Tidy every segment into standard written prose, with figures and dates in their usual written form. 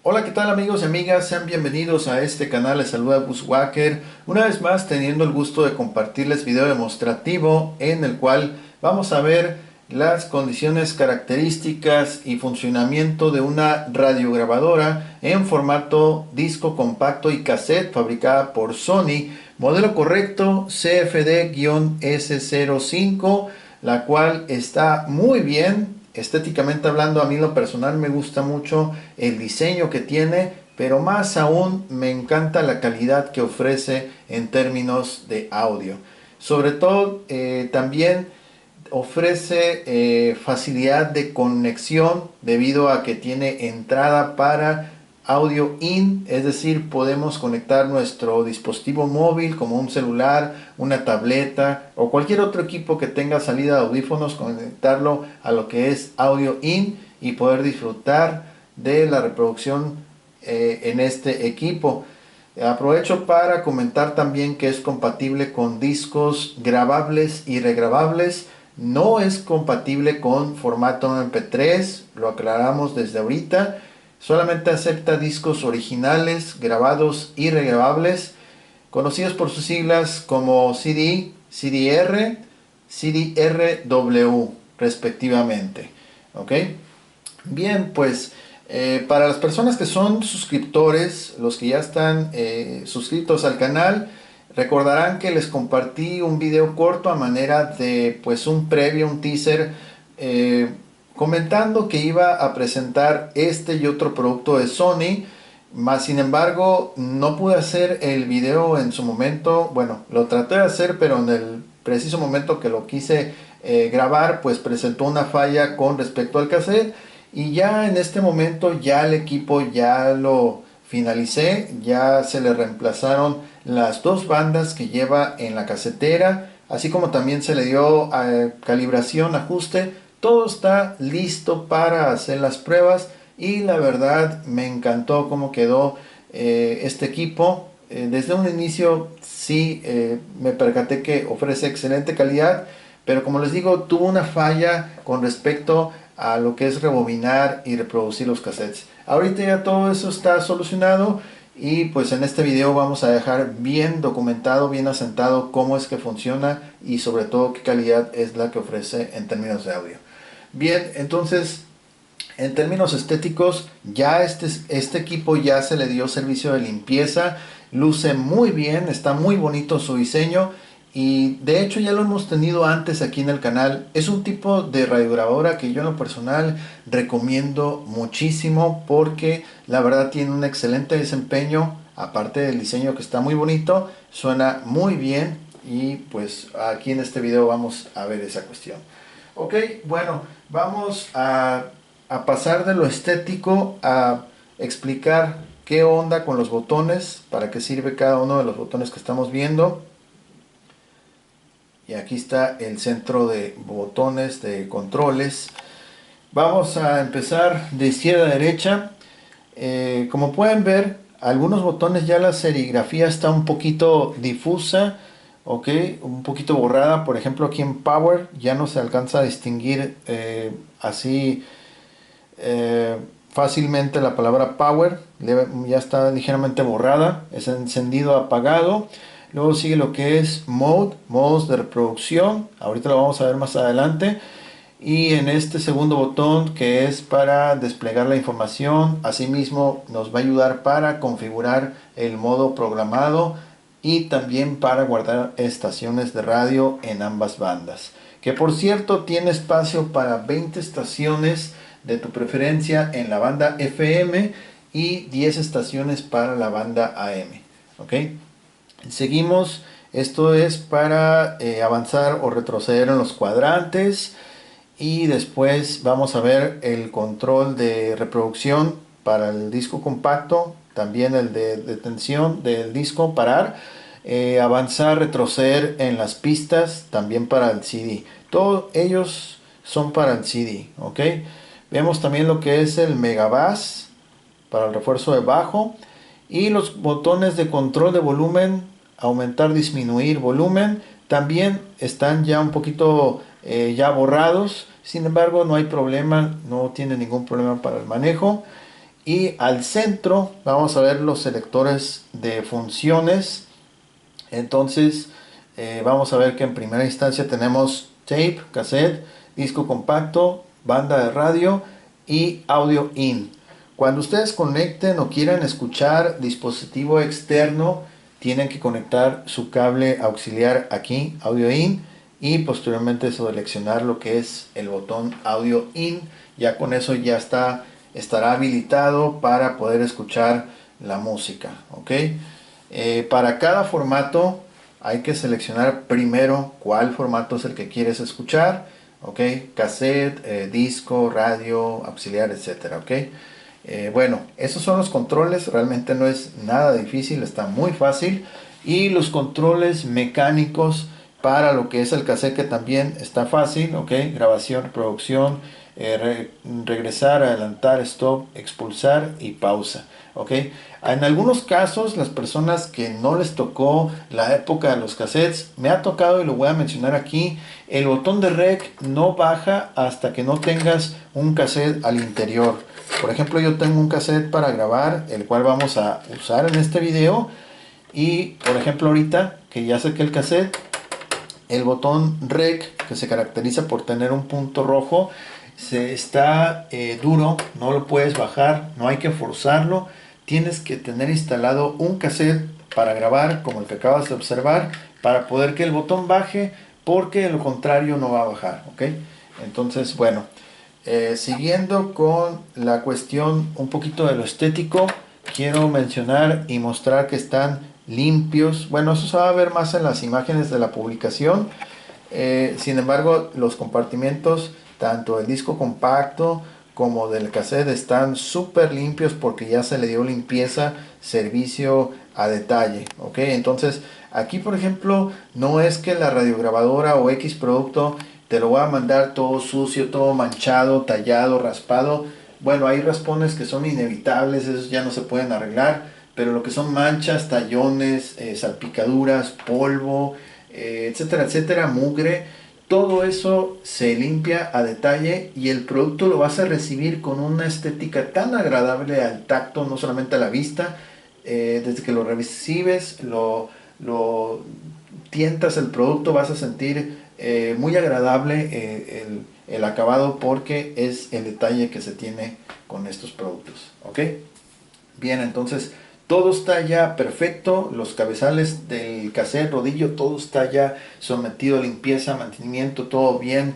Hola, ¿qué tal amigos y amigas? Sean bienvenidos a este canal. Les saluda Bushwhacker. Una vez más teniendo el gusto de compartirles video demostrativo en el cual vamos a ver las condiciones, características y funcionamiento de una radiograbadora en formato disco compacto y cassette fabricada por Sony, modelo correcto CFD-S05, la cual está muy bien. Estéticamente hablando, a mí en lo personal me gusta mucho el diseño que tiene, pero más aún me encanta la calidad que ofrece en términos de audio. Sobre todo también ofrece facilidad de conexión debido a que tiene entrada para audio in, es decir, podemos conectar nuestro dispositivo móvil como un celular, una tableta o cualquier otro equipo que tenga salida de audífonos, conectarlo a lo que es audio in y poder disfrutar de la reproducción en este equipo. Aprovecho para comentar también que es compatible con discos grabables y regrabables. No es compatible con formato MP3, lo aclaramos desde ahorita. Solamente acepta discos originales, grabados y regrabables, conocidos por sus siglas como CD, CDR, CDRW, respectivamente. ¿Ok? Bien, pues para las personas que son suscriptores, los que ya están suscritos al canal, recordarán que les compartí un video corto a manera de pues un previo, un teaser, eh, comentando que iba a presentar este y otro producto de Sony. Más sin embargo, no pude hacer el video en su momento. Bueno, lo traté de hacer, pero en el preciso momento que lo quise grabar, pues presentó una falla con respecto al cassette. Y ya en este momento ya el equipo ya lo finalicé, ya se le reemplazaron las dos bandas que lleva en la casetera, así como también se le dio calibración, ajuste, todo está listo para hacer las pruebas y la verdad me encantó cómo quedó este equipo. Desde un inicio sí me percaté que ofrece excelente calidad, pero como les digo, tuvo una falla con respecto a lo que es rebobinar y reproducir los cassettes. Ahorita ya todo eso está solucionado y pues en este video vamos a dejar bien documentado, bien asentado cómo es que funciona y sobre todo qué calidad es la que ofrece en términos de audio. Bien, entonces en términos estéticos ya este equipo ya se le dio servicio de limpieza, luce muy bien, está muy bonito su diseño y de hecho ya lo hemos tenido antes aquí en el canal. Es un tipo de radiograbadora que yo en lo personal recomiendo muchísimo porque la verdad tiene un excelente desempeño, aparte del diseño que está muy bonito, suena muy bien y pues aquí en este video vamos a ver esa cuestión. Ok, bueno, vamos a pasar de lo estético a explicar qué onda con los botones, para qué sirve cada uno de los botones que estamos viendo. Y aquí está el centro de botones de controles. Vamos a empezar de izquierda a derecha. Como pueden ver, algunos botones ya la serigrafía está un poquito difusa, ok, un poquito borrada. Por ejemplo, aquí en Power ya no se alcanza a distinguir así eh, fácilmente la palabra Power. Ya está ligeramente borrada, es encendido, apagado. Luego sigue lo que es Mode, modos de reproducción. Ahorita lo vamos a ver más adelante. Y en este segundo botón que es para desplegar la información, asimismo nos va a ayudar para configurar el modo programado y también para guardar estaciones de radio en ambas bandas. Que por cierto tiene espacio para 20 estaciones de tu preferencia en la banda FM y 10 estaciones para la banda AM. ¿Ok? Seguimos, esto es para avanzar o retroceder en los cuadrantes. Y después vamos a ver el control de reproducción para el disco compacto, también el de detención del disco, parar, avanzar, retroceder en las pistas, también para el CD. Todos ellos son para el CD, ¿ok? Vemos también lo que es el megabass para el refuerzo de bajo y los botones de control de volumen, aumentar, disminuir volumen, también están ya un poquito ya borrados. Sin embargo, no hay problema, no tiene ningún problema para el manejo. Y al centro vamos a ver los selectores de funciones. Entonces vamos a ver que en primera instancia tenemos tape, cassette, disco compacto, banda de radio y audio in. Cuando ustedes conecten o quieran escuchar dispositivo externo, tienen que conectar su cable auxiliar aquí, audio in, y posteriormente seleccionar lo que es el botón audio in. Ya con eso ya estará habilitado para poder escuchar la música, ¿ok? Para cada formato hay que seleccionar primero cuál formato es el que quieres escuchar, ¿ok? Cassette, disco, radio, auxiliar, etcétera, ¿ok? Bueno, esos son los controles, realmente no es nada difícil, está muy fácil. Y los controles mecánicos para lo que es el cassette, que también está fácil, ¿ok? Grabación, reproducción, regresar, adelantar, stop, expulsar y pausa, ¿ok? En algunos casos, las personas que no les tocó la época de los cassettes, me ha tocado y lo voy a mencionar aquí, el botón de rec no baja hasta que no tengas un cassette al interior. Por ejemplo, yo tengo un cassette para grabar, el cual vamos a usar en este video. Y por ejemplo, ahorita que ya saqué el cassette, el botón rec, que se caracteriza por tener un punto rojo, está duro, no lo puedes bajar, no hay que forzarlo. Tienes que tener instalado un cassette para grabar, como el que acabas de observar, para poder que el botón baje, porque de lo contrario no va a bajar, ¿ok? Entonces, bueno, siguiendo con la cuestión un poquito de lo estético, quiero mencionar y mostrar que están limpios. Bueno, eso se va a ver más en las imágenes de la publicación. Sin embargo, los compartimentos, tanto del disco compacto como del cassette, están súper limpios porque ya se le dio limpieza, servicio a detalle, ¿ok? Entonces, aquí por ejemplo, no es que la radiograbadora o X producto te lo va a mandar todo sucio, todo manchado, tallado, raspado. Bueno, hay raspones que son inevitables, esos ya no se pueden arreglar, pero lo que son manchas, tallones, salpicaduras, polvo, etcétera, etcétera, mugre, todo eso se limpia a detalle y el producto lo vas a recibir con una estética tan agradable al tacto, no solamente a la vista. Desde que lo recibes, lo tientas el producto, vas a sentir muy agradable el acabado, porque es el detalle que se tiene con estos productos, ¿ok? Bien, entonces todo está ya perfecto, los cabezales del cassette, rodillo, todo está ya sometido a limpieza, mantenimiento, todo bien,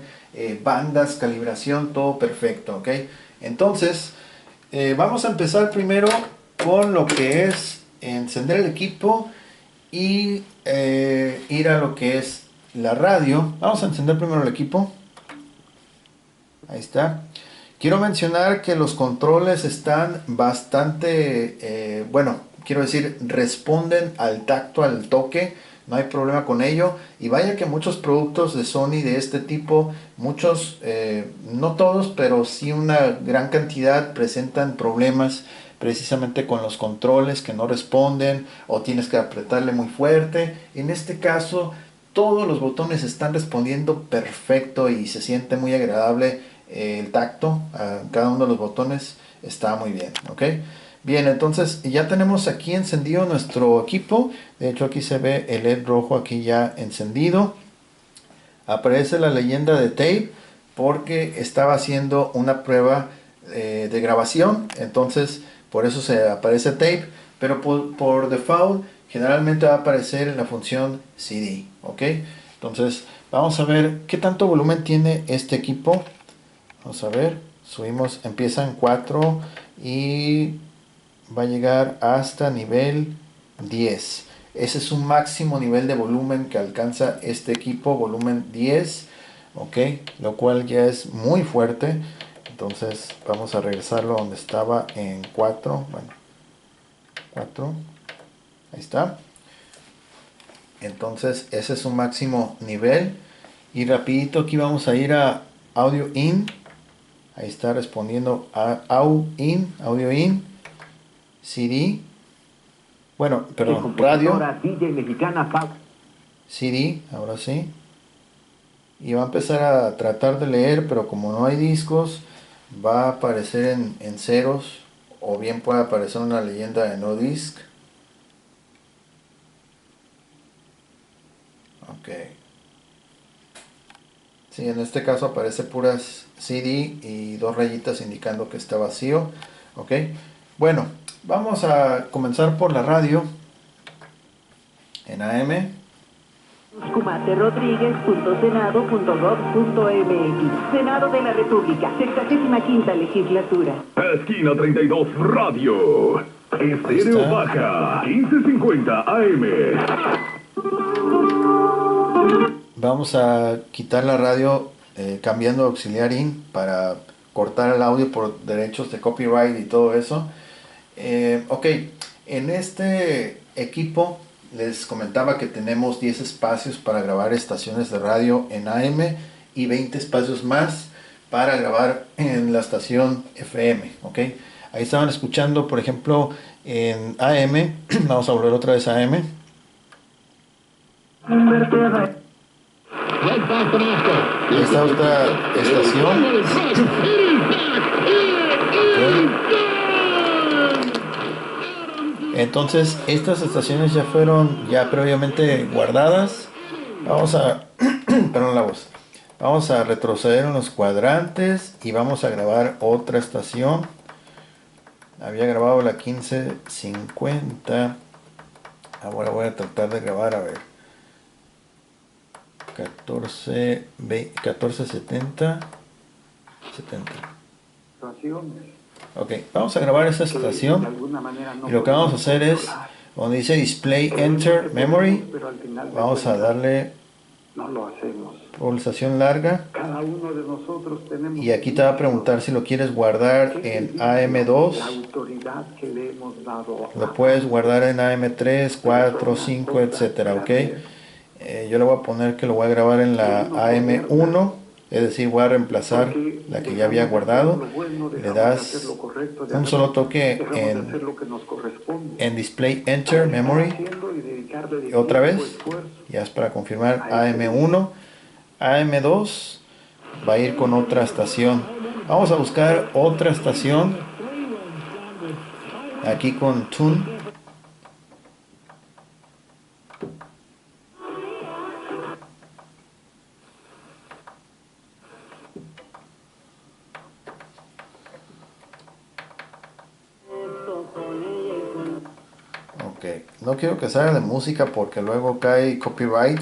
bandas, calibración, todo perfecto, ¿ok? Entonces, vamos a empezar primero con lo que es encender el equipo y ir a lo que es la radio. Vamos a encender primero el equipo. Ahí está. Quiero mencionar que los controles están bastante, bueno, quiero decir, responden al tacto, al toque, no hay problema con ello. Y vaya que muchos productos de Sony de este tipo, muchos, no todos, pero sí una gran cantidad, presentan problemas precisamente con los controles que no responden o tienes que apretarle muy fuerte. En este caso, todos los botones están respondiendo perfecto y se siente muy agradable el tacto a cada uno de los botones, está muy bien, ¿ok? Bien, entonces ya tenemos aquí encendido nuestro equipo. De hecho, aquí se ve el LED rojo aquí ya encendido. Aparece la leyenda de tape porque estaba haciendo una prueba de grabación, entonces por eso se aparece tape, pero por default generalmente va a aparecer en la función CD, ¿ok? Entonces vamos a ver qué tanto volumen tiene este equipo. Vamos a ver, subimos, empieza en 4 y va a llegar hasta nivel 10. Ese es un máximo nivel de volumen que alcanza este equipo, volumen 10, ok, lo cual ya es muy fuerte. Entonces vamos a regresarlo donde estaba en 4, bueno, 4, ahí está. Entonces ese es un máximo nivel. Y rapidito aquí vamos a ir a audio in. Ahí está respondiendo a audio in, CD, bueno, perdón, radio, CD, ahora sí. Y va a empezar a tratar de leer, pero como no hay discos, va a aparecer en ceros o bien puede aparecer una leyenda de no disc. Ok. Sí, en este caso aparece puras CD y dos rayitas indicando que está vacío. Ok. Bueno, vamos a comenzar por la radio en AM. Cumaterodríguez.senado.gov.mx. Senado de la República, 65ª Legislatura. Esquina 32 Radio. Estéreo Baja, 1550 AM. Vamos a quitar la radio cambiando auxiliar in para cortar el audio por derechos de copyright y todo eso. Ok, en este equipo les comentaba que tenemos 10 espacios para grabar estaciones de radio en AM y 20 espacios más para grabar en la estación FM. Ok, ahí estaban escuchando, por ejemplo, en AM. Vamos a volver otra vez a AM. Esta otra estación. Entonces estas estaciones ya fueron previamente guardadas. Vamos a perdón la voz. Vamos a retroceder unos cuadrantes y vamos a grabar otra estación. Había grabado la 1550. Ahora voy a tratar de grabar, a ver, 1470 70. Ok, vamos a grabar esa estación y lo que vamos a hacer es, donde dice Display Enter Memory, vamos a darle pulsación larga y aquí te va a preguntar si lo quieres guardar en AM2, lo puedes guardar en AM3, 4, 5, etcétera. Ok, yo le voy a poner que lo voy a grabar en la AM1, es decir, voy a reemplazar la que ya había guardado. Le das un solo toque en Display Enter Memory y otra vez, ya es para confirmar AM1. AM2 va a ir con otra estación. Vamos a buscar otra estación aquí con Tune. Ok, no quiero que salga de música porque luego cae copyright.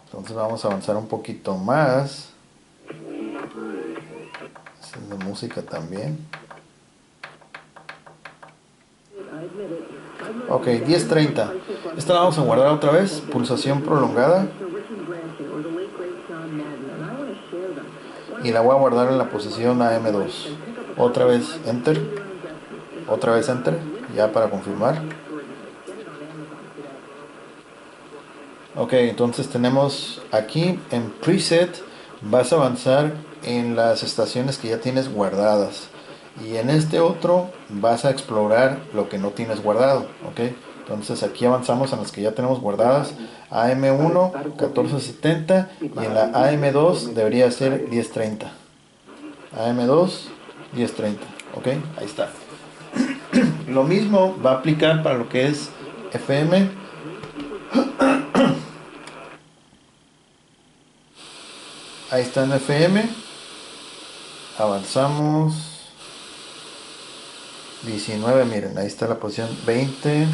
Entonces vamos a avanzar un poquito más. Esta es de música también. Ok, 10:30. Esta la vamos a guardar otra vez. Pulsación prolongada. Y la voy a guardar en la posición AM2. Otra vez Enter. Otra vez Enter. Ya para confirmar. Ok, entonces tenemos aquí en Preset. Vas a avanzar en las estaciones que ya tienes guardadas. Y en este otro vas a explorar lo que no tienes guardado. Ok, entonces aquí avanzamos en las que ya tenemos guardadas. AM1 1470 y en la AM2 debería ser 1030. AM2 1030. Ok, ahí está. Lo mismo va a aplicar para lo que es FM. Ahí está en FM. Avanzamos. 19, miren, ahí está la posición 20.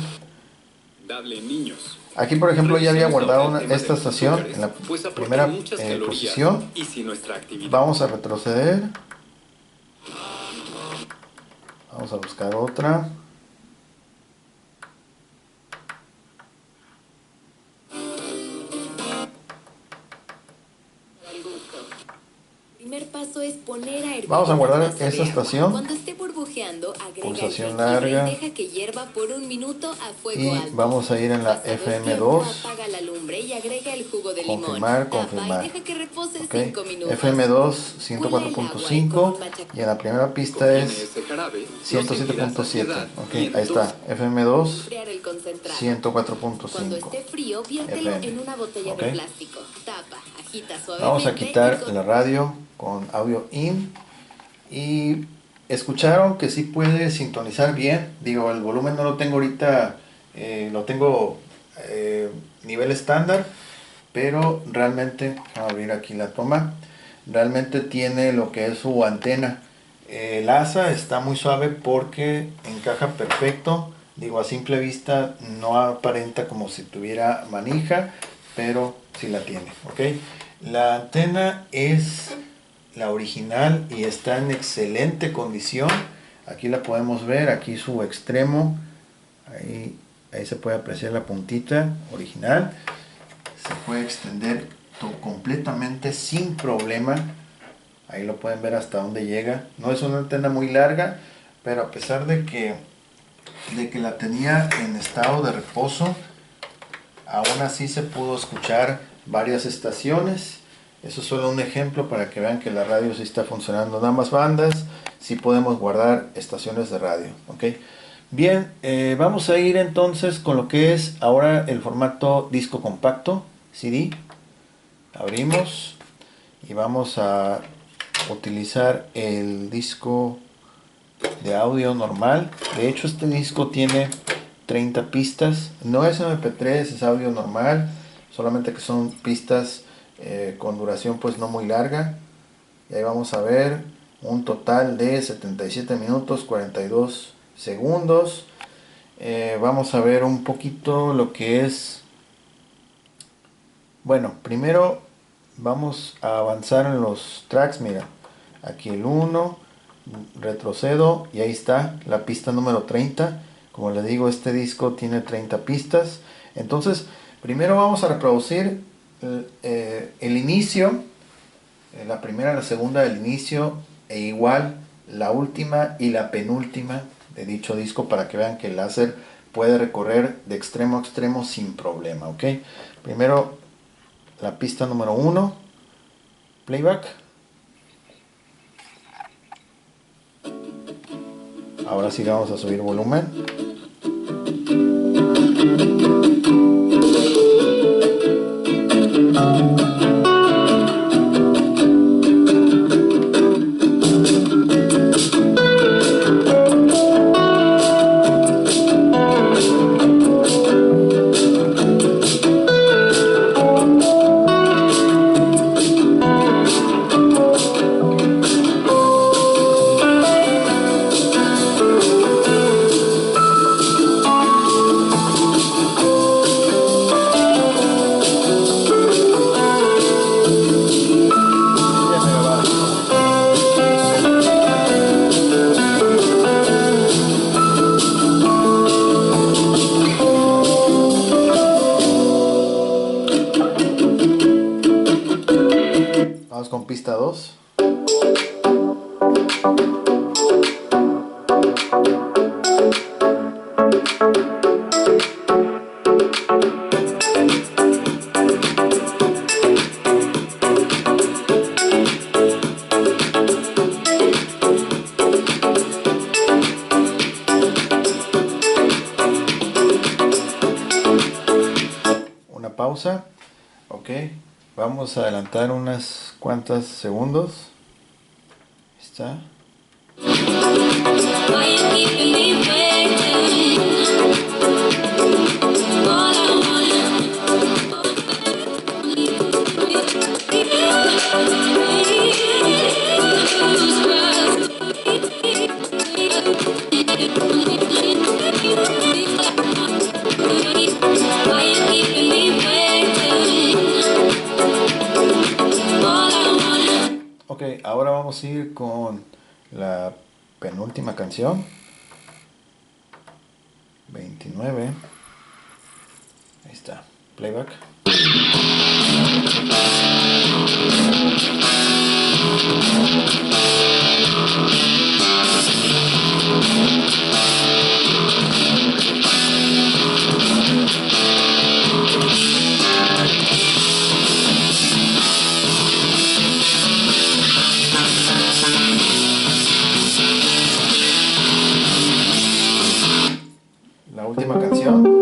Aquí, por ejemplo, ya había guardado esta estación en la primera posición. Vamos a retroceder. Vamos a buscar otra. Paso es poner a hervir. Vamos a guardar esta estación. Cuando esté burbujeando, agrega pulsación el larga. y deja que hierva por un minuto a fuego y alto. vamos a ir en la FM2. Apaga la lumbre y agrega el jugo de confirmar, limón. confirmar. Y deja que repose Okay. 5 minutos. FM2 104.5 y en la primera pista es 107.7. Ok, ahí está. FM2 104.5. Cuando esté frío, viértelo FM. en una botella Okay. de plástico. Tapa, agita suavemente. Vamos a quitar la radio con audio in y escucharon que sí puede sintonizar bien. Digo, el volumen no lo tengo ahorita, lo tengo nivel estándar, pero realmente, vamos a abrir aquí la toma, realmente tiene lo que es su antena. El asa está muy suave porque encaja perfecto. Digo, a simple vista no aparenta como si tuviera manija, pero sí la tiene, ¿ok? La antena es la original y está en excelente condición. Aquí la podemos ver, aquí su extremo, ahí se puede apreciar la puntita original. Se puede extender completamente sin problema. Ahí lo pueden ver hasta dónde llega. No es una antena muy larga, pero a pesar de que la tenía en estado de reposo, aún así se pudo escuchar varias estaciones. Eso es solo un ejemplo para que vean que la radio sí está funcionando en ambas bandas. Sí podemos guardar estaciones de radio, ¿ok? Bien, vamos a ir entonces con lo que es ahora el formato disco compacto, CD. Abrimos y vamos a utilizar el disco de audio normal. De hecho, este disco tiene 30 pistas. No es MP3, es audio normal, solamente que son pistas con duración pues no muy larga. Y ahí vamos a ver un total de 77 minutos 42 segundos. Vamos a ver un poquito lo que es. Bueno, primero vamos a avanzar en los tracks. Mira, aquí el 1, retrocedo y ahí está la pista número 30. Como les digo, este disco tiene 30 pistas. Entonces, primero vamos a reproducir el inicio, la primera, la segunda del inicio, e igual la última y la penúltima de dicho disco, para que vean que el láser puede recorrer de extremo a extremo sin problema, ¿ok? Primero la pista número 1, playback. Ahora sí vamos a subir volumen. Vamos con pista 2. Una pausa. Ok. Vamos a adelantar unas cuantas segundos. Está. Ok, ahora vamos a ir con la penúltima canción, 29. Ahí está, playback. La última canción.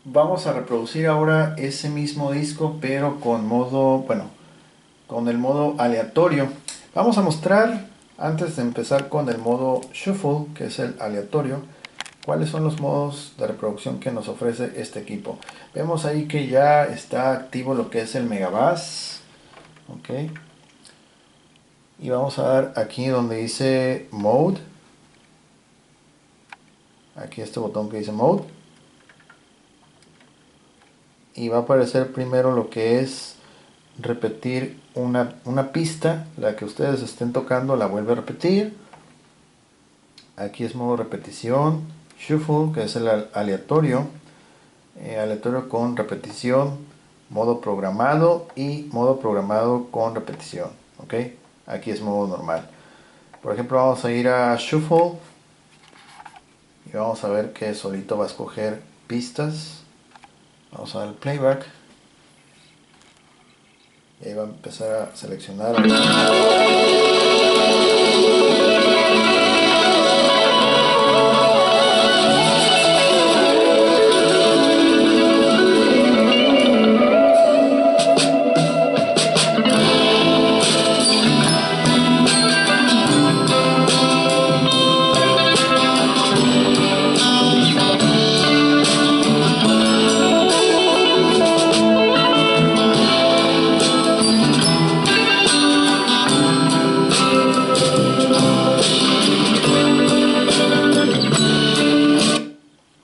vamos a reproducir ahora ese mismo disco, pero con modo, bueno, con el modo aleatorio. Vamos a mostrar, antes de empezar con el modo Shuffle, que es el aleatorio, cuáles son los modos de reproducción que nos ofrece este equipo. Vemos ahí que ya está activo lo que es el Megabass. Ok. Y vamos a dar aquí donde dice Mode. Aquí este botón que dice Mode. Y va a aparecer primero lo que es repetir una pista. La que ustedes estén tocando la vuelve a repetir. Aquí es modo repetición. Shuffle, que es el aleatorio. Aleatorio con repetición. Modo programado y modo programado con repetición. Ok. Aquí es modo normal. Por ejemplo, vamos a ir a Shuffle. Y vamos a ver que solito va a escoger pistas. Vamos a dar el playback. Y ahí va a empezar a seleccionar.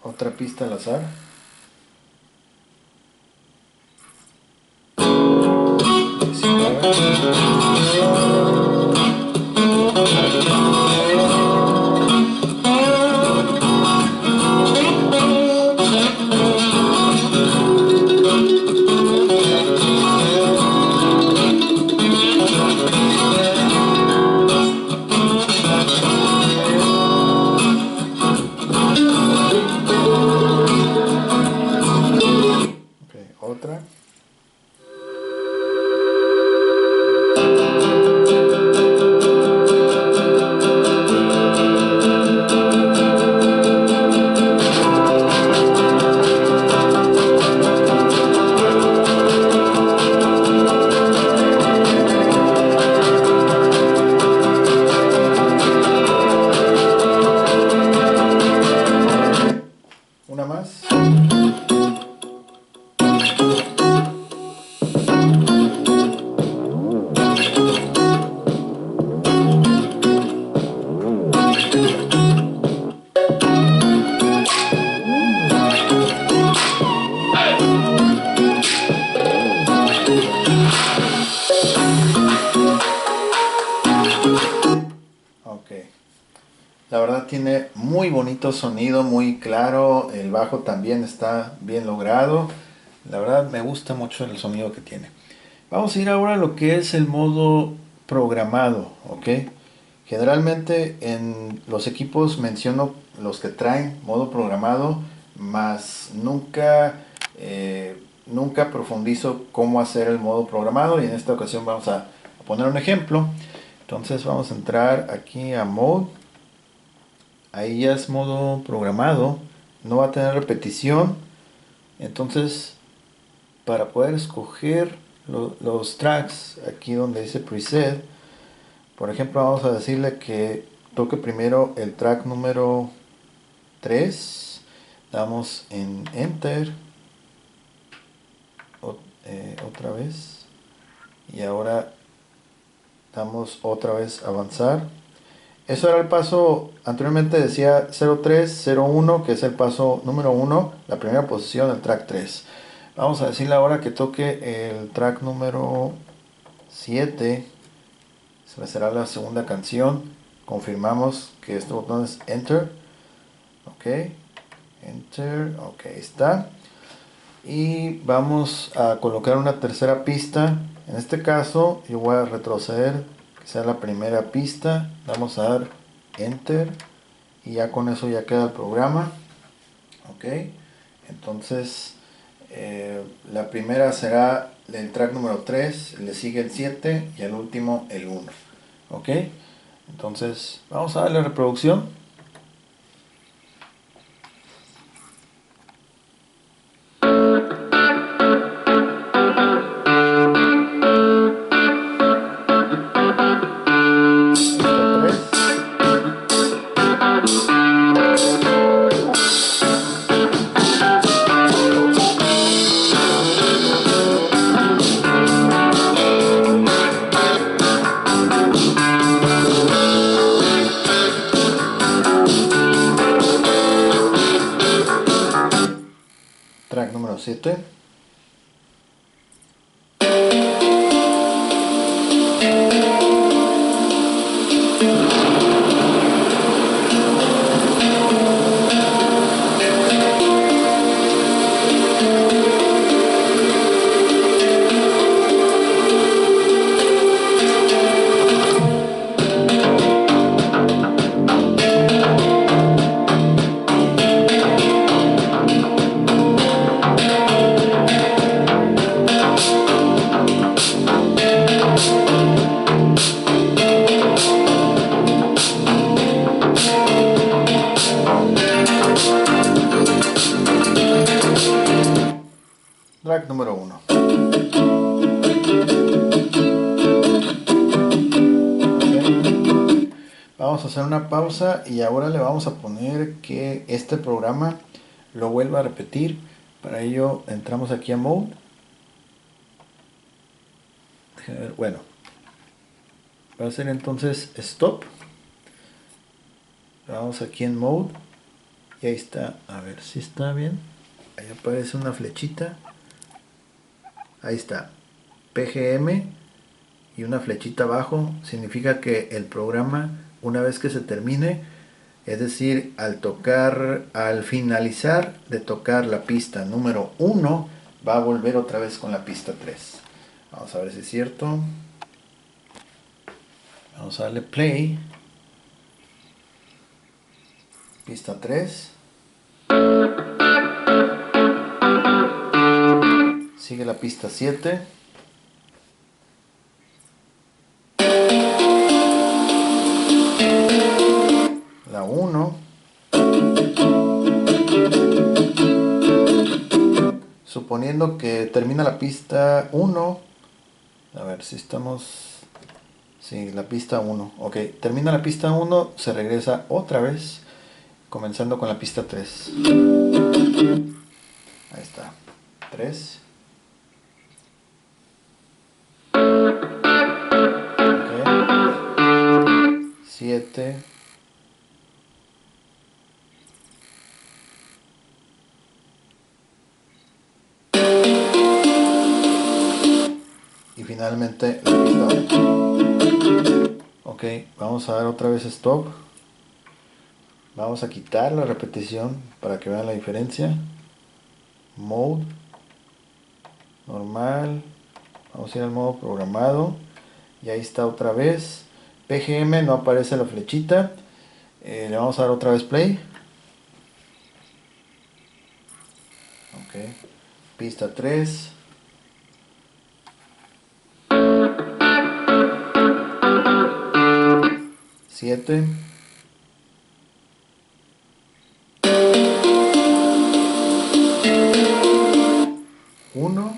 Otra pista al azar. Otra. Una más. Ok. La verdad tiene muy bonito sonido, muy claro. El bajo también está bien logrado. La verdad me gusta mucho el sonido que tiene. Vamos a ir ahora a lo que es el modo programado, ¿ok? Generalmente en los equipos menciono los que traen modo programado, más nunca profundizo cómo hacer el modo programado, y en esta ocasión vamos a poner un ejemplo. Entonces vamos a entrar aquí a Mode. Ahí ya es modo programado, no va a tener repetición. Entonces, para poder escoger los tracks, aquí donde dice preset, por ejemplo, vamos a decirle que toque primero el track número 3. Damos en Enter otra vez, y ahora damos otra vez avanzar. Eso era el paso, anteriormente decía 03, 01, que es el paso número 1, la primera posición del track 3. Vamos a decirle ahora que toque el track número 7, será la segunda canción. Confirmamos que este botón es Enter. Ok, Enter, ok, está. Y vamos a colocar una tercera pista. En este caso yo voy a retroceder, que sea la primera pista. Vamos a dar Enter y ya con eso ya queda el programa. Ok, entonces la primera será el track número 3, le sigue el 7 y el último el 1. Ok, entonces vamos a darle reproducción. Track número 7. Track número 1. Okay. Vamos a hacer una pausa y ahora le vamos a poner que este programa lo vuelva a repetir. Para ello entramos aquí a Mode. Déjame ver, bueno. Va a ser entonces Stop. Vamos aquí en Mode. Y ahí está. A ver si está bien. Ahí aparece una flechita. Ahí está, PGM y una flechita abajo, significa que el programa, una vez que se termine, es decir, al finalizar de tocar la pista número 1, va a volver otra vez con la pista 3. Vamos a ver si es cierto. Vamos a darle play. Pista 3. Sigue la pista 7. La 1. Suponiendo que termina la pista 1. A ver si estamos... Sí, la pista 1. Ok, termina la pista 1, se regresa otra vez, comenzando con la pista 3. Ahí está. 3. 7. Y finalmente la pista 1. Ok, vamos a dar otra vez stop. Vamos a quitar la repetición para que vean la diferencia. Mode. Normal. Vamos a ir al modo programado. Y ahí está otra vez. PGM, no aparece la flechita. Le vamos a dar otra vez play. Ok. Pista 3. Siete. 1.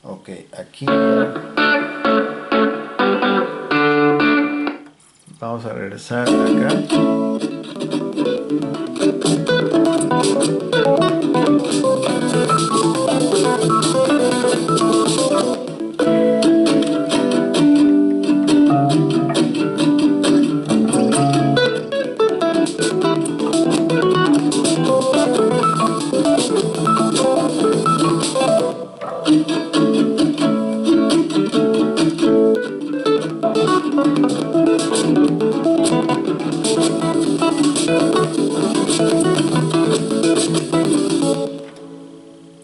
Ok, aquí vamos a regresar acá.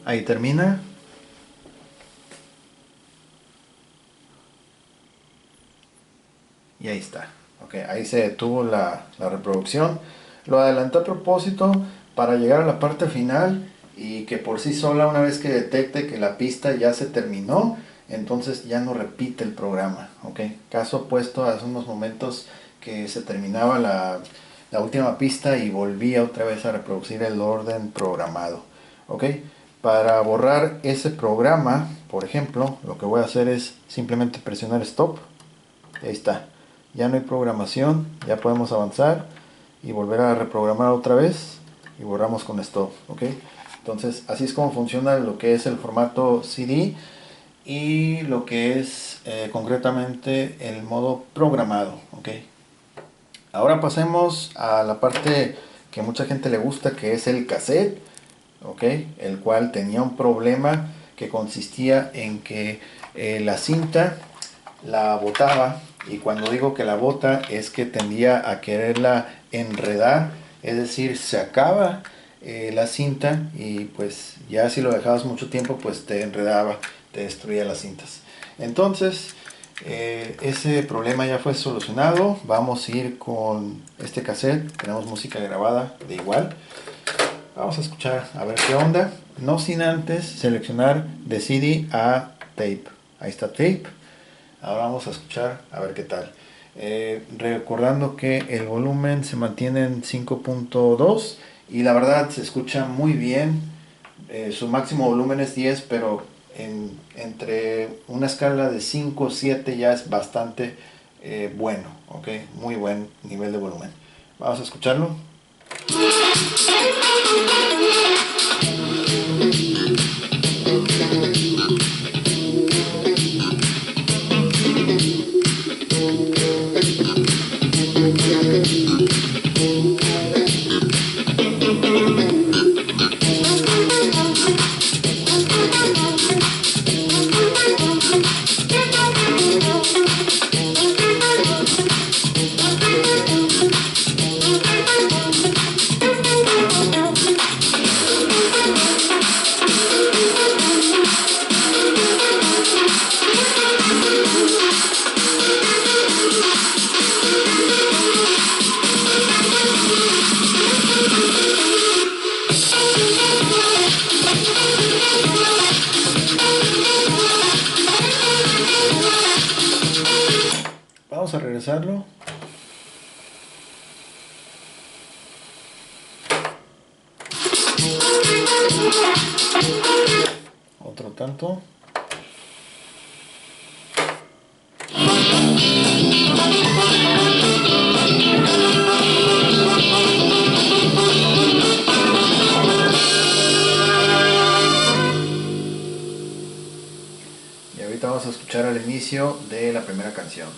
Ahí termina. Y ahí está. Ok, ahí se detuvo la reproducción. Lo adelanté a propósito para llegar a la parte final y que por sí sola, una vez que detecte que la pista ya se terminó, entonces ya no repite el programa. Ok, caso opuesto a hace unos momentos que se terminaba la última pista y volvía otra vez a reproducir el orden programado. Ok, para borrar ese programa, por ejemplo, lo que voy a hacer es simplemente presionar stop. Ahí está. Ya no hay programación, ya podemos avanzar y volver a reprogramar otra vez y borramos con stop. ¿Ok? Entonces así es como funciona lo que es el formato CD. y lo que es concretamente el modo programado. ¿Ok? Ahora pasemos a la parte que mucha gente le gusta, que es el cassette. ¿Ok? El cual tenía un problema que consistía en que la cinta la botaba, y cuando digo que la bota es que tendía a quererla enredar, es decir, se acaba la cinta y pues ya si lo dejabas mucho tiempo pues te enredaba, te destruía las cintas. Entonces ese problema ya fue solucionado. Vamos a ir con este cassette, tenemos música grabada de igual. Vamos a escuchar a ver qué onda, no sin antes seleccionar de CD a tape. Ahí está tape. Ahora vamos a escuchar a ver qué tal. Recordando que el volumen se mantiene en 5.2 y la verdad se escucha muy bien. Su máximo volumen es 10, pero entre una escala de 5 o 7 ya es bastante bueno. ¿Okay? Muy buen nivel de volumen. Vamos a escucharlo. Vamos a regresarlo. Otro tanto. Y ahorita vamos a escuchar al inicio de la primera canción.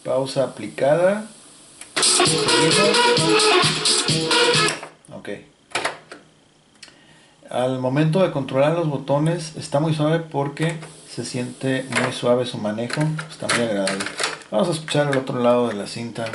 Pausa aplicada. Ok. Al momento de controlar los botones está muy suave porque se siente muy suave su manejo. Está muy agradable. Vamos a escuchar el otro lado de la cinta.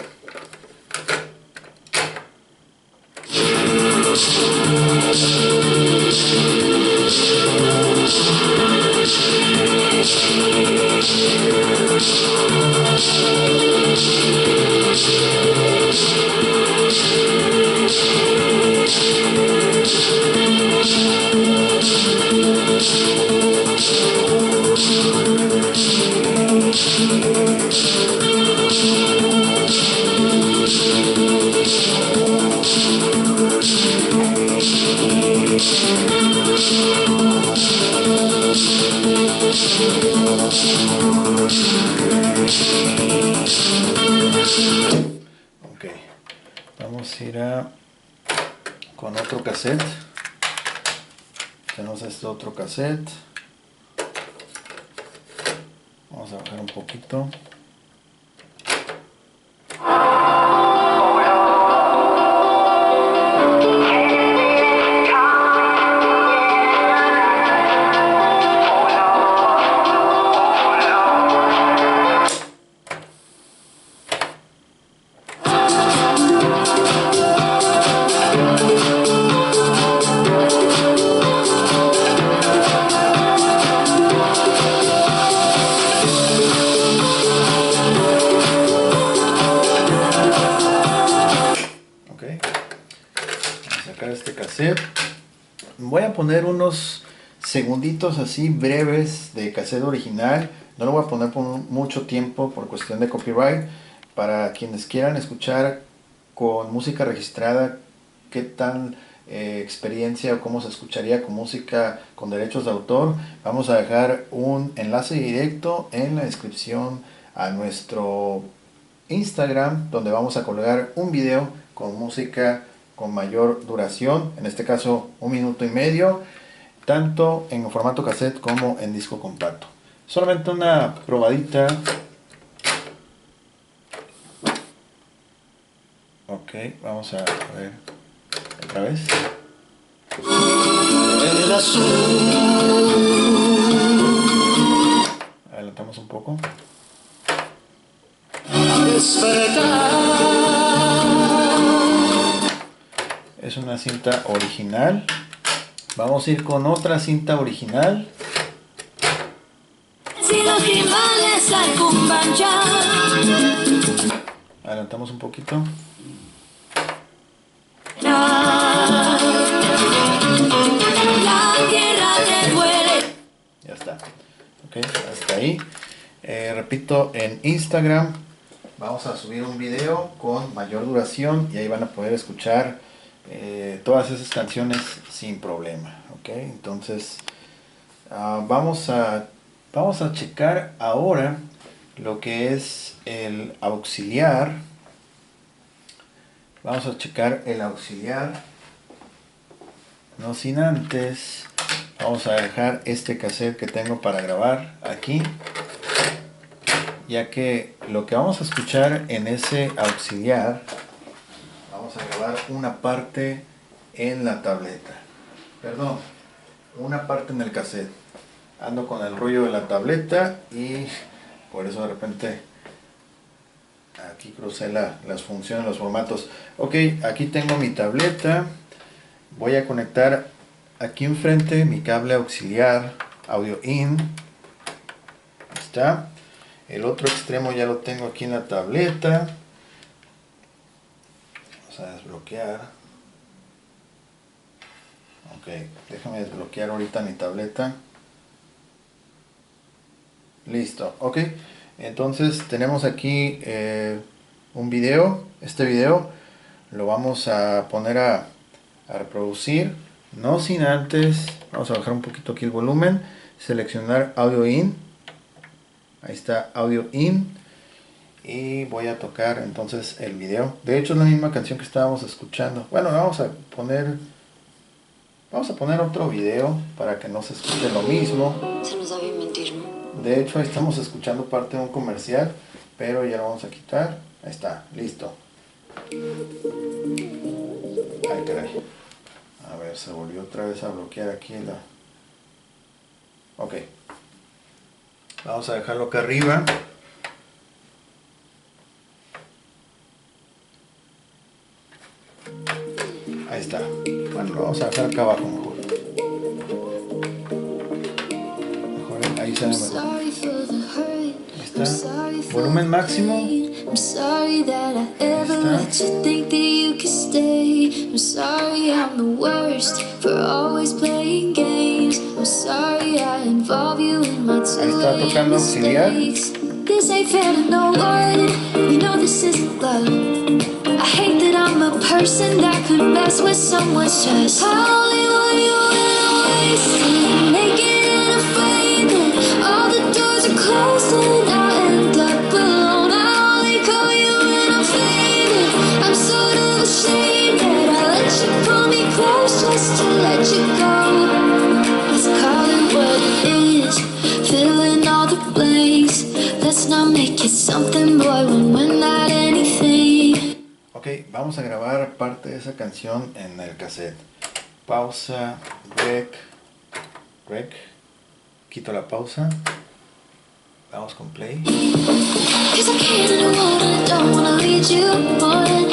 Ok, vamos a ir con otro cassette. Tenemos este otro cassette. Vamos a bajar un poquito. Este cassette, voy a poner unos segunditos así breves de cassette original. No lo voy a poner por mucho tiempo por cuestión de copyright. Para quienes quieran escuchar con música registrada qué tan experiencia o cómo se escucharía con música con derechos de autor, vamos a dejar un enlace directo en la descripción a nuestro Instagram, donde vamos a colgar un video con música con mayor duración, en este caso 1 minuto y medio, tanto en formato cassette como en disco compacto. Solamente una probadita. Ok, vamos a ver otra vez. El azul. Adelantamos un poco. Es una cinta original. Vamos a ir con otra cinta original. Adelantamos un poquito. Ya está. Ok, hasta ahí. Repito, en Instagram vamos a subir un video con mayor duración y ahí van a poder escuchar todas esas canciones sin problema. Ok, entonces vamos a checar ahora lo que es el auxiliar. Vamos a checar el auxiliar. No sin antes, vamos a dejar este cassette que tengo para grabar aquí, ya que lo que vamos a escuchar en ese auxiliar, vamos a grabar una parte en la tableta, perdón, una parte en el cassette. Ando con el rollo de la tableta y por eso de repente aquí crucé las funciones, los formatos. Ok, aquí tengo mi tableta. Voy a conectar aquí enfrente mi cable auxiliar audio in. Ahí está. El otro extremo ya lo tengo aquí en la tableta. Vamos a desbloquear. Ok, déjame desbloquear ahorita mi tableta. Listo, ok. Entonces tenemos aquí un video. Este video lo vamos a poner a reproducir. No sin antes, vamos a bajar un poquito aquí el volumen. Seleccionar audio in. Ahí está audio in. Y voy a tocar entonces el video. De hecho es la misma canción que estábamos escuchando. Bueno, vamos a poner otro video para que no se escuche lo mismo. Se nos da bien mentir, ¿no? De hecho ahí estamos escuchando parte de un comercial, pero ya lo vamos a quitar. Ahí está, listo. Ay, caray. A ver, se volvió otra vez a bloquear aquí la... Ok. Vamos a dejarlo acá arriba. Ahí está. Bueno, lo vamos a dejar acá abajo mejor. Ahí se ve mejor. Ahí está. Volumen máximo. Ahí está. Ahí está tocando auxiliar. This ain't fair to no one. You know this isn't love. I hate that I'm a person that could mess with someone's trust. I only want you and I'm wasted, naked and afraid that all the doors are closed and I'll end up alone. I only call you when I'm faded. I'm sort of ashamed that I let you pull me close just to let you go. Let's call it what it is, filling all the blanks. Let's not make it something, boy, when we're not anything. Ok, vamos a grabar parte de esa canción en el cassette. Pausa, rec, quito la pausa. Vamos con play. Cause I can't and I won't and I don't wanna lead you on.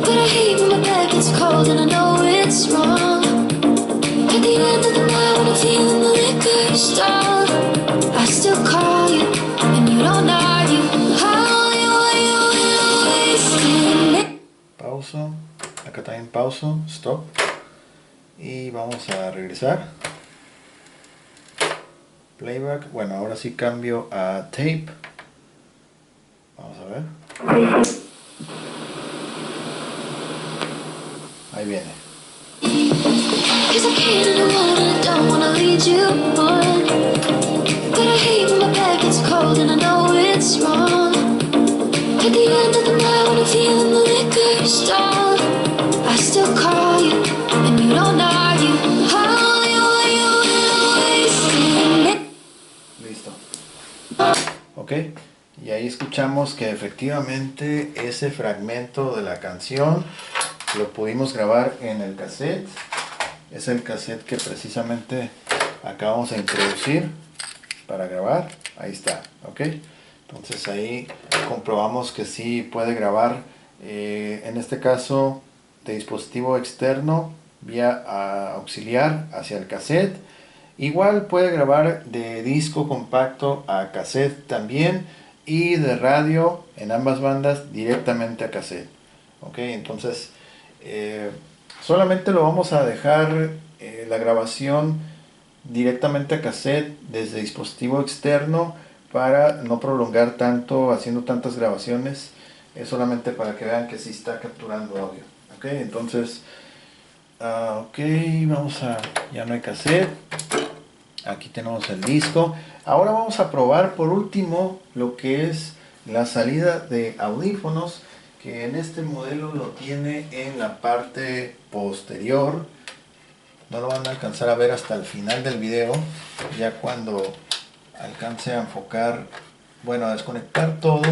But I hate when my back gets cold and I know it's wrong. At the end of the night when I'm feeling the liquor stall, I still call you and you don't argue. I only want you and I'm wasting. Pauso, acá también pauso, stop. Y vamos a regresar. Playback, bueno, ahora sí cambio a tape. Vamos a ver. Ahí viene. Cause I can't and I won't and I don't wanna lead you on. But I hate when my back gets cold and I know it's ¿ok? Y ahí escuchamos que efectivamente ese fragmento de la canción lo pudimos grabar en el cassette. Es el cassette que precisamente acabamos de introducir para grabar. Ahí está, ¿ok? Entonces ahí comprobamos que sí puede grabar, en este caso de dispositivo externo vía auxiliar hacia el cassette. Igual puede grabar de disco compacto a cassette también, y de radio en ambas bandas directamente a cassette. Ok, entonces solamente lo vamos a dejar la grabación directamente a cassette desde dispositivo externo para no prolongar tanto haciendo tantas grabaciones. Es solamente para que vean que sí está capturando audio. Ok, entonces ok, ya no hay cassette. Aquí tenemos el disco. Ahora vamos a probar por último lo que es la salida de audífonos, que en este modelo lo tiene en la parte posterior. No lo van a alcanzar a ver hasta el final del video, ya cuando alcance a enfocar, bueno, a desconectar todo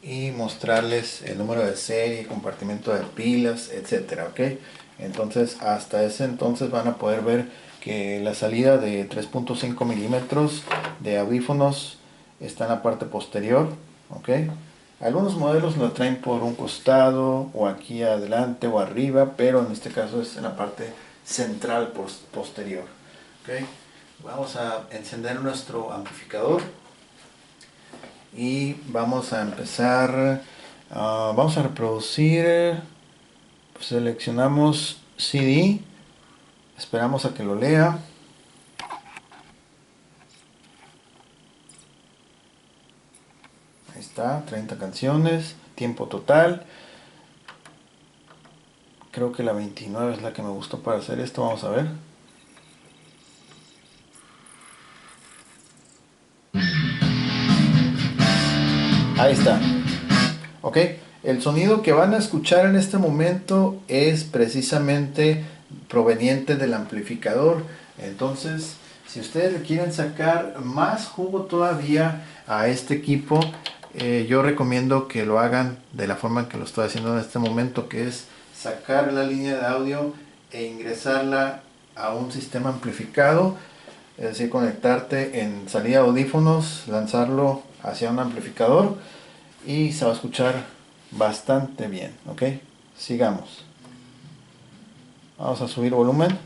y mostrarles el número de serie, compartimento de pilas, etcétera, ¿ok? Entonces hasta ese entonces van a poder ver que la salida de 3.5 milímetros de audífonos está en la parte posterior, ¿ok? Algunos modelos lo traen por un costado o aquí adelante o arriba, pero en este caso es en la parte central posterior, ¿ok? Vamos a encender nuestro amplificador y vamos a empezar. Vamos a reproducir. Seleccionamos CD, esperamos a que lo lea. Ahí está, 30 canciones, tiempo total. Creo que la 29 es la que me gustó para hacer esto, vamos a ver. Ahí está. Ok, el sonido que van a escuchar en este momento es precisamente proveniente del amplificador. Entonces, si ustedes le quieren sacar más jugo todavía a este equipo, yo recomiendo que lo hagan de la forma en que lo estoy haciendo en este momento, que es sacar la línea de audio e ingresarla a un sistema amplificado, es decir, conectarte en salida de audífonos, lanzarlo hacia un amplificador y se va a escuchar bastante bien. Ok, sigamos. Vamos a subir volumen.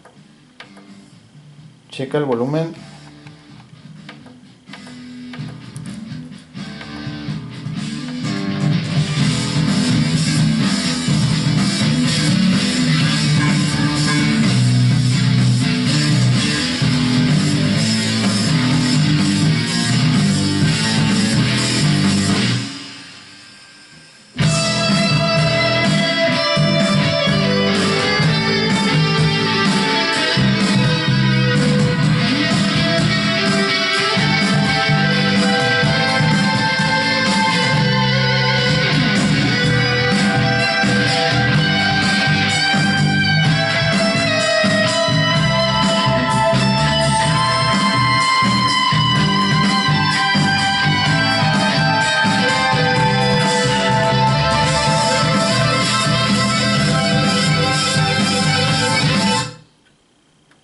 Checa el volumen.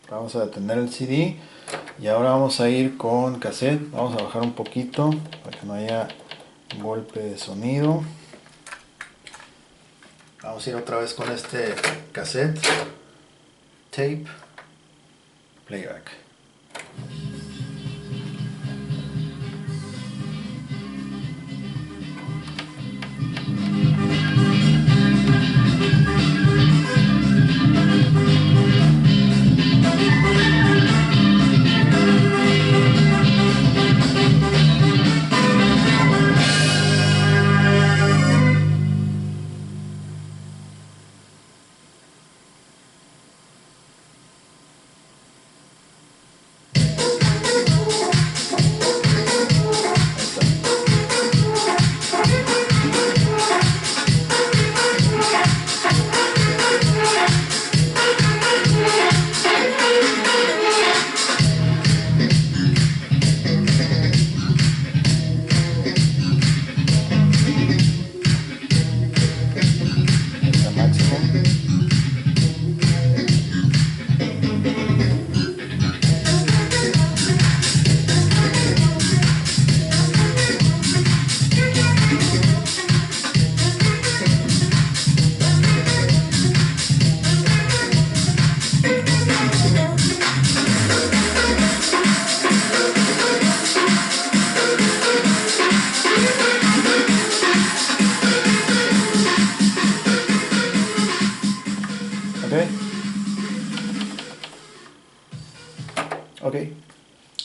Vamos a detener el CD y ahora vamos a ir con cassette. Vamos a bajar un poquito para que no haya golpe de sonido. Vamos a ir otra vez con este cassette, tape, playback. Ok,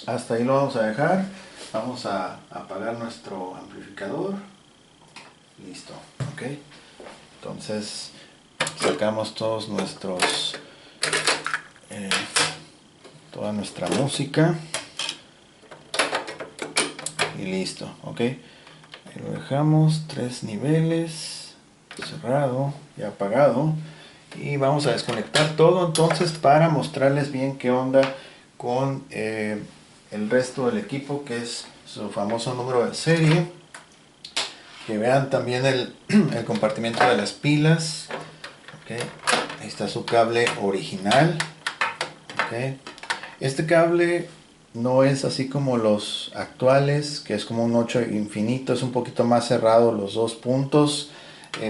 hasta ahí lo vamos a dejar. Vamos a apagar nuestro amplificador. Listo, ok. Entonces sacamos todos nuestros toda nuestra música y listo, ok. Ahí lo dejamos, 3 niveles, cerrado y apagado, y vamos a desconectar todo entonces para mostrarles bien qué onda con el resto del equipo, que es su famoso número de serie. Que vean también el compartimiento de las pilas. Okay. Ahí está su cable original. Okay. Este cable no es así como los actuales, que es como un 8 infinito, es un poquito más cerrado los dos puntos.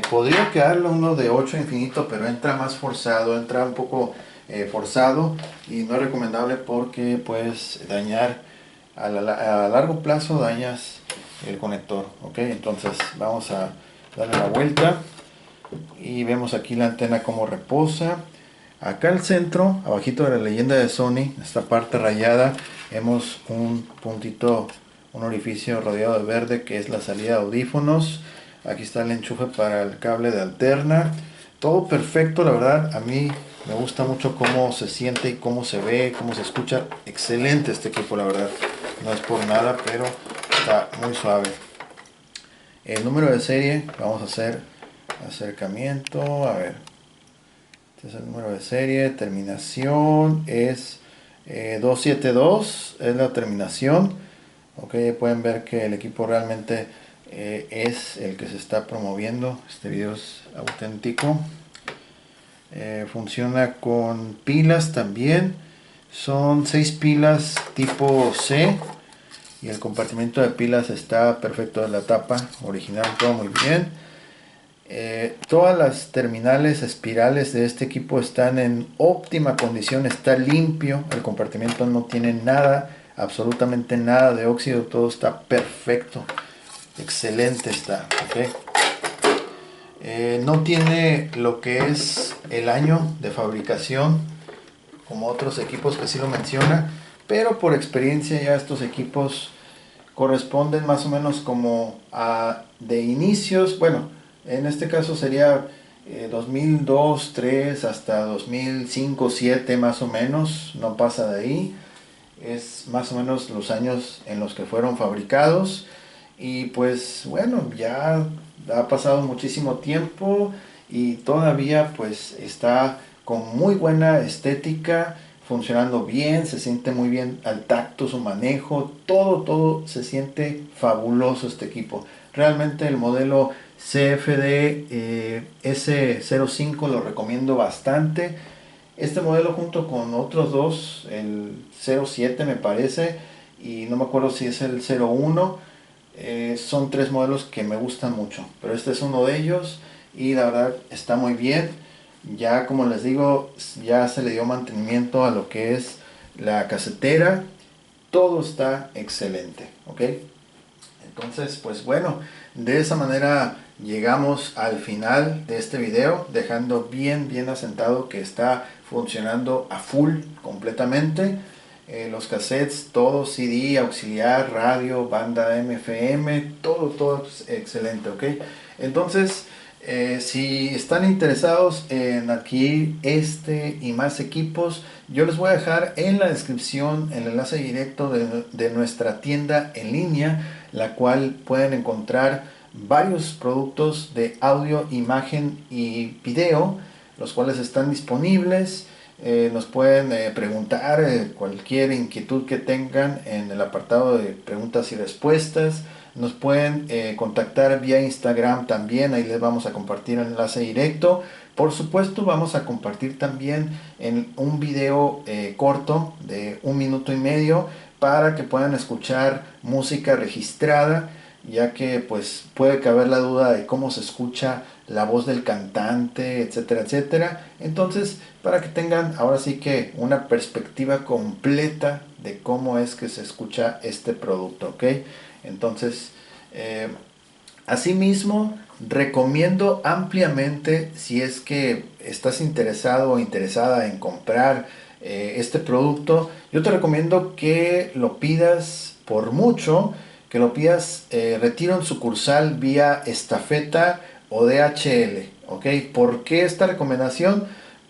Podría quedarle uno de 8 infinito, pero entra más forzado, entra un poco forzado, y no es recomendable porque puedes dañar a largo plazo, dañas el conector. Ok, entonces vamos a darle la vuelta y vemos aquí la antena como reposa. Acá al centro, abajito de la leyenda de Sony, esta parte rayada, vemos un puntito, un orificio rodeado de verde, que es la salida de audífonos. Aquí está el enchufe para el cable de alterna. Todo perfecto, la verdad. A mí me gusta mucho cómo se siente y cómo se ve, cómo se escucha. Excelente este equipo, la verdad. No es por nada, pero está muy suave. El número de serie, vamos a hacer acercamiento. A ver, este es el número de serie. Terminación es 272, es la terminación. Ok, pueden ver que el equipo realmente es el que se está promoviendo. Este video es auténtico. Funciona con pilas también. Son 6 pilas tipo C. Y el compartimento de pilas está perfecto, en la tapa original, todo muy bien. Todas las terminales espirales de este equipo están en óptima condición, está limpio, el compartimento no tiene nada, absolutamente nada de óxido, todo está perfecto, excelente está, ¿okay? No tiene lo que es el año de fabricación como otros equipos que sí lo menciona, pero por experiencia ya estos equipos corresponden más o menos como a de inicios. Bueno, en este caso sería 2002, 3 hasta 2005, 7 más o menos, no pasa de ahí. Es más o menos los años en los que fueron fabricados, y pues bueno, ya ha pasado muchísimo tiempo y todavía pues está con muy buena estética, funcionando bien, se siente muy bien al tacto su manejo, todo se siente fabuloso este equipo. Realmente el modelo CFD S05 lo recomiendo bastante. Este modelo junto con otros dos, el 07 me parece, y no me acuerdo si es el 01, son 3 modelos que me gustan mucho, pero este es uno de ellos y la verdad está muy bien. Ya como les digo, ya se le dio mantenimiento a lo que es la casetera, todo está excelente, ¿ok? Entonces pues bueno, de esa manera llegamos al final de este video, dejando bien asentado que está funcionando a full completamente. Los cassettes, todo, CD, auxiliar, radio, banda FM, todo es excelente, ¿ok? Entonces, si están interesados en adquirir este y más equipos, yo les voy a dejar en la descripción el enlace directo de nuestra tienda en línea, la cual pueden encontrar varios productos de audio, imagen y video, los cuales están disponibles. Nos pueden preguntar cualquier inquietud que tengan en el apartado de preguntas y respuestas. Nos pueden contactar vía Instagram también, ahí les vamos a compartir el enlace directo. Por supuesto vamos a compartir también en un video corto de 1 minuto y medio para que puedan escuchar música registrada, ya que pues puede caber la duda de cómo se escucha la voz del cantante, etcétera. Entonces, para que tengan ahora sí que una perspectiva completa de cómo es que se escucha este producto, ¿ok? Entonces, Asimismo, recomiendo ampliamente, si es que estás interesado o interesada en comprar este producto, yo te recomiendo que lo pidas por mucho, que lo pidas retiro en sucursal vía estafeta o DHL, ¿ok? ¿Por qué esta recomendación?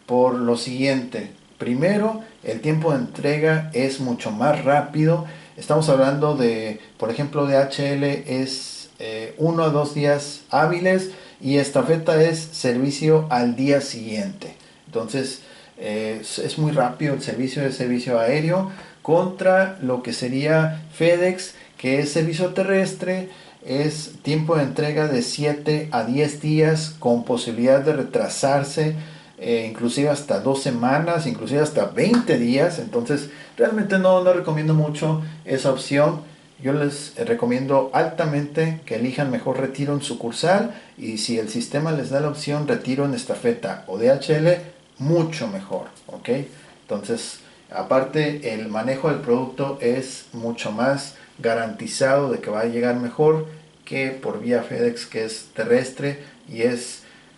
Por lo siguiente. Primero, el tiempo de entrega es mucho más rápido. Estamos hablando de, por ejemplo, DHL es 1 a 2 días hábiles y estafeta es servicio al día siguiente. Entonces, es muy rápido el servicio de servicio aéreo contra lo que sería FedEx, que es servicio terrestre, es tiempo de entrega de 7 a 10 días con posibilidad de retrasarse, inclusive hasta 2 semanas, inclusive hasta 20 días. Entonces realmente no recomiendo mucho esa opción. Yo les recomiendo altamente que elijan mejor retiro en sucursal, y si el sistema les da la opción retiro en estafeta o DHL, mucho mejor, ¿ok? Entonces, aparte, el manejo del producto es mucho más garantizado de que va a llegar mejor que por vía FedEx, que es terrestre y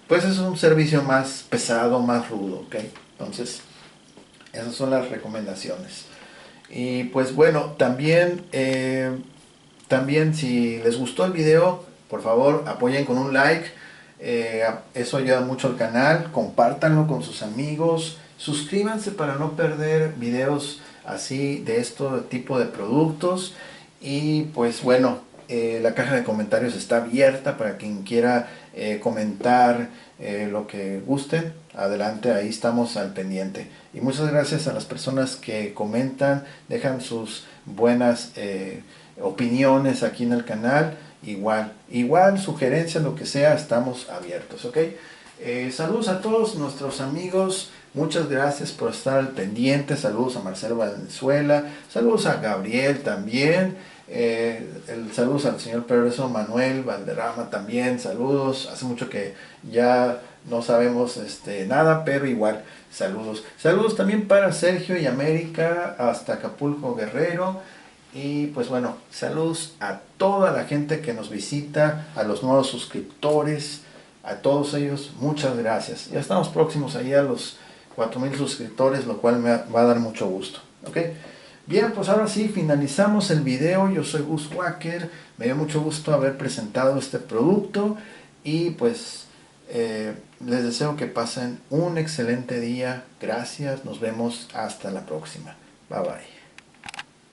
pues es un servicio más pesado, más rudo, ¿ok? Entonces, esas son las recomendaciones. Y pues bueno, también si les gustó el video, por favor apoyen con un like. Eso ayuda mucho al canal. Compártanlo con sus amigos. Suscríbanse para no perder videos así de este tipo de productos. Y pues bueno, la caja de comentarios está abierta para quien quiera comentar lo que gusten. Adelante, ahí estamos al pendiente. Y muchas gracias a las personas que comentan, dejan sus buenas opiniones aquí en el canal. Igual sugerencias, lo que sea, estamos abiertos, ¿ok? Saludos a todos nuestros amigos, muchas gracias por estar al pendiente. Saludos a Marcelo Valenzuela, saludos a Gabriel también, saludos al señor Perverso Manuel Valderrama también, saludos. Hace mucho que ya no sabemos nada, pero igual saludos también para Sergio y América hasta Acapulco Guerrero. Y pues bueno, saludos a toda la gente que nos visita, a los nuevos suscriptores, a todos ellos, muchas gracias. Ya estamos próximos ahí a los 4000 suscriptores, lo cual me va a dar mucho gusto, ¿ok? Bien, pues ahora sí, finalizamos el video. Yo soy Gus Wacker, me dio mucho gusto haber presentado este producto y pues les deseo que pasen un excelente día. Gracias, nos vemos hasta la próxima. Bye bye.